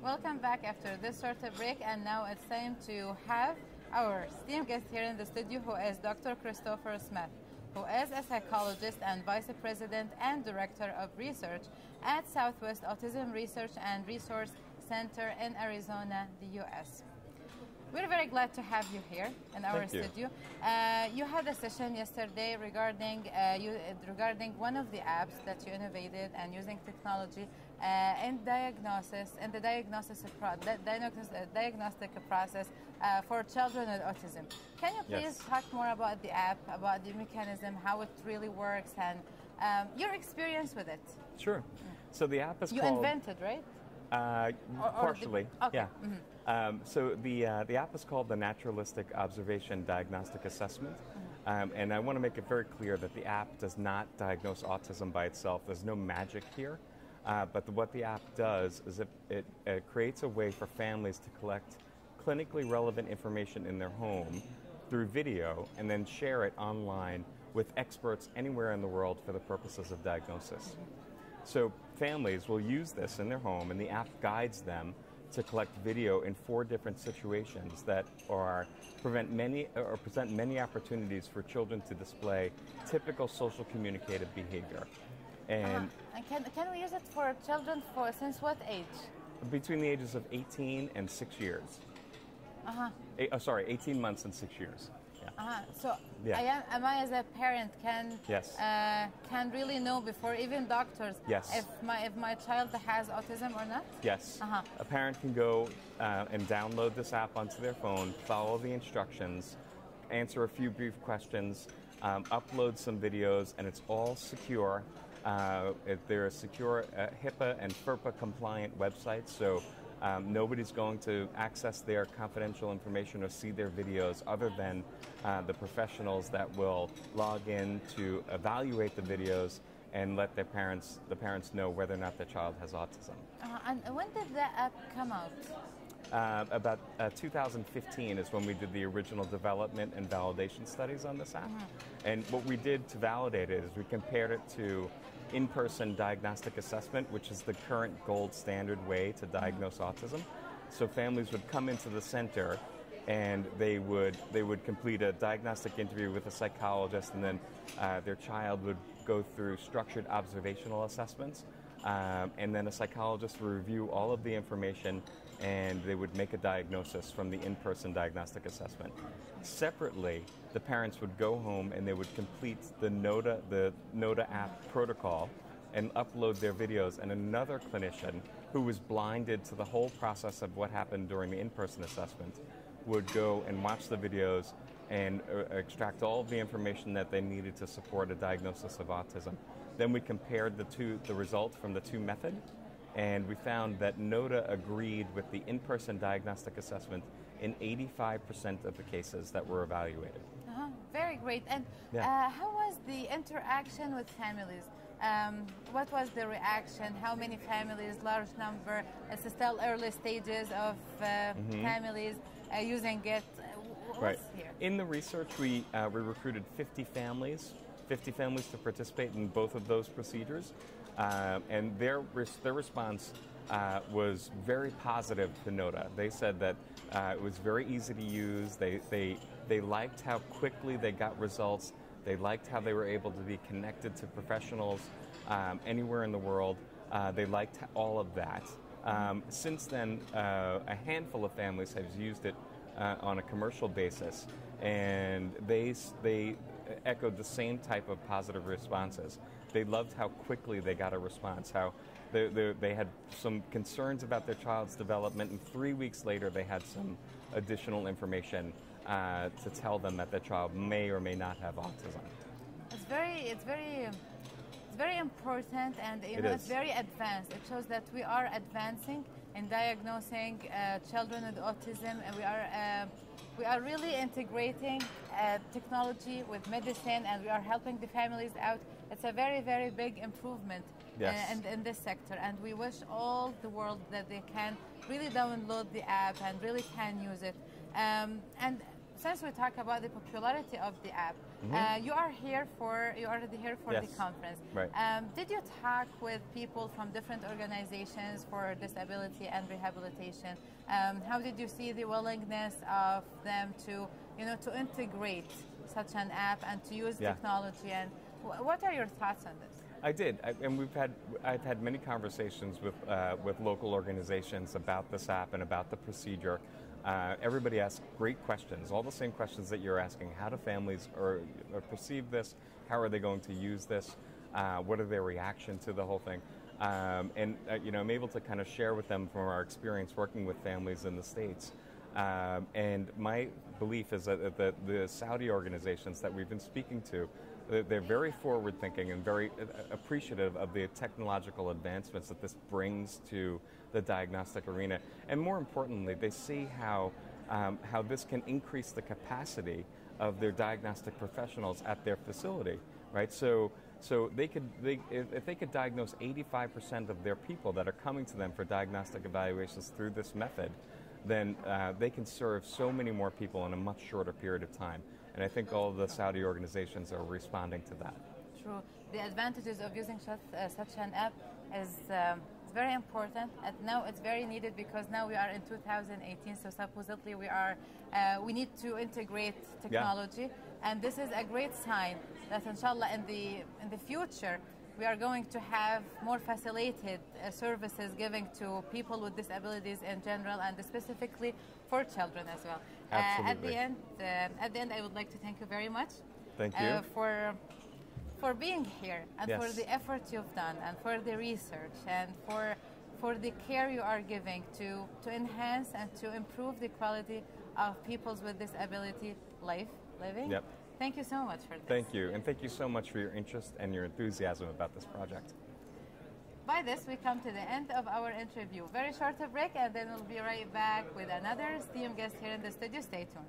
Welcome back after this short break, and now it's time to have our esteemed guest here in the studio, who is Dr. Christopher Smith, who is a psychologist and Vice President and Director of Research at Southwest Autism Research and Resource Center in Arizona, the U.S. We're very glad to have you here in our studio. You had a session yesterday regarding one of the apps that you innovated and using technology in the diagnostic process for children with autism. Can you please talk more about the app, about the mechanism, how it really works, and your experience with it? Sure. So the app is called... You invented, right? Partially, okay. yeah. So the app is called the Naturalistic Observation Diagnostic Assessment, and I want to make it very clear that the app does not diagnose autism by itself. There's no magic here, but what the app does is it creates a way for families to collect clinically relevant information in their home through video and then share it online with experts anywhere in the world for the purposes of diagnosis. So families will use this in their home, and the app guides them to collect video in 4 different situations that present many opportunities for children to display typical social communicative behavior. And can we use it for children since what age? Between the ages of 18 and 6 years. 18 months and 6 years. So am I as a parent can really know before even doctors if my child has autism or not? Yes. A parent can go and download this app onto their phone, follow the instructions, answer a few brief questions, upload some videos, and it's all secure. They're a secure HIPAA and FERPA compliant websites, so nobody's going to access their confidential information or see their videos other than the professionals that will log in to evaluate the videos and let the parents know whether or not their child has autism. And when did that app come out? About 2015 is when we did the original development and validation studies on this app. And what we did to validate it is we compared it to in-person diagnostic assessment, which is the current gold standard way to diagnose autism. So families would come into the center and they would complete a diagnostic interview with a psychologist, and then their child would go through structured observational assessments, and then a psychologist would review all of the information and they would make a diagnosis from the in-person diagnostic assessment. Separately, the parents would go home and they would complete the NODA app protocol and upload their videos, and another clinician who was blinded to the whole process of what happened during the in-person assessment would go and watch the videos and extract all of the information that they needed to support a diagnosis of autism. Then we compared the results from the 2 methods, and we found that NODA agreed with the in-person diagnostic assessment in 85% of the cases that were evaluated. Very great. And how was the interaction with families? What was the reaction? How many families, large number? It's still early stages of families using it. What's here? In the research, we recruited 50 families to participate in both of those procedures, and their response was very positive to NODA. They said that it was very easy to use. They liked how quickly they got results. They liked how they were able to be connected to professionals anywhere in the world. They liked all of that. Since then, a handful of families have used it on a commercial basis, and they echoed the same type of positive responses. They loved how quickly they got a response, how they had some concerns about their child's development, and 3 weeks later they had some additional information to tell them that their child may or may not have autism. It's very important, and it's very advanced. It shows that we are advancing in diagnosing children with autism, and we are really integrating technology with medicine, and we are helping the families out. It's a very, very big improvement in this sector, and we wish all the world that they can really download the app and really can use it. And since we talk about the popularity of the app, you're already here for Yes. the conference. Right. Did you talk with people from different organizations for disability and rehabilitation? How did you see the willingness of them to, to integrate such an app and to use technology? And what are your thoughts on this? I did, and I've had many conversations with local organizations about this app and about the procedure. Everybody asks great questions, all the same questions that you're asking. How do families or perceive this? How are they going to use this? What are their reaction to the whole thing? And I'm able to kind of share with them from our experience working with families in the States. And my belief is that the Saudi organizations that we've been speaking to, they're very forward-thinking and very appreciative of the technological advancements that this brings to the diagnostic arena. And more importantly, they see how this can increase the capacity of their diagnostic professionals at their facility, right? So if they could diagnose 85% of their people that are coming to them for diagnostic evaluations through this method, then they can serve so many more people in a much shorter period of time. And I think all of the Saudi organizations are responding to that. True. The advantages of using such an app is very important, and now it's very needed because now we are in 2018, so supposedly we need to integrate technology, and this is a great sign that inshallah in the future we are going to have more facilitated services given to people with disabilities in general, and specifically for children as well. Absolutely. At the end, I would like to thank you very much. Thank you for being here, and for the effort you've done, and for the research, and for the care you are giving to enhance and to improve the quality of people's with disability living. Yep. Thank you so much for this. Thank you, and thank you so much for your interest and your enthusiasm about this project. By this, we come to the end of our interview. Very short break, and then we'll be right back with another esteemed guest here in the studio. Stay tuned.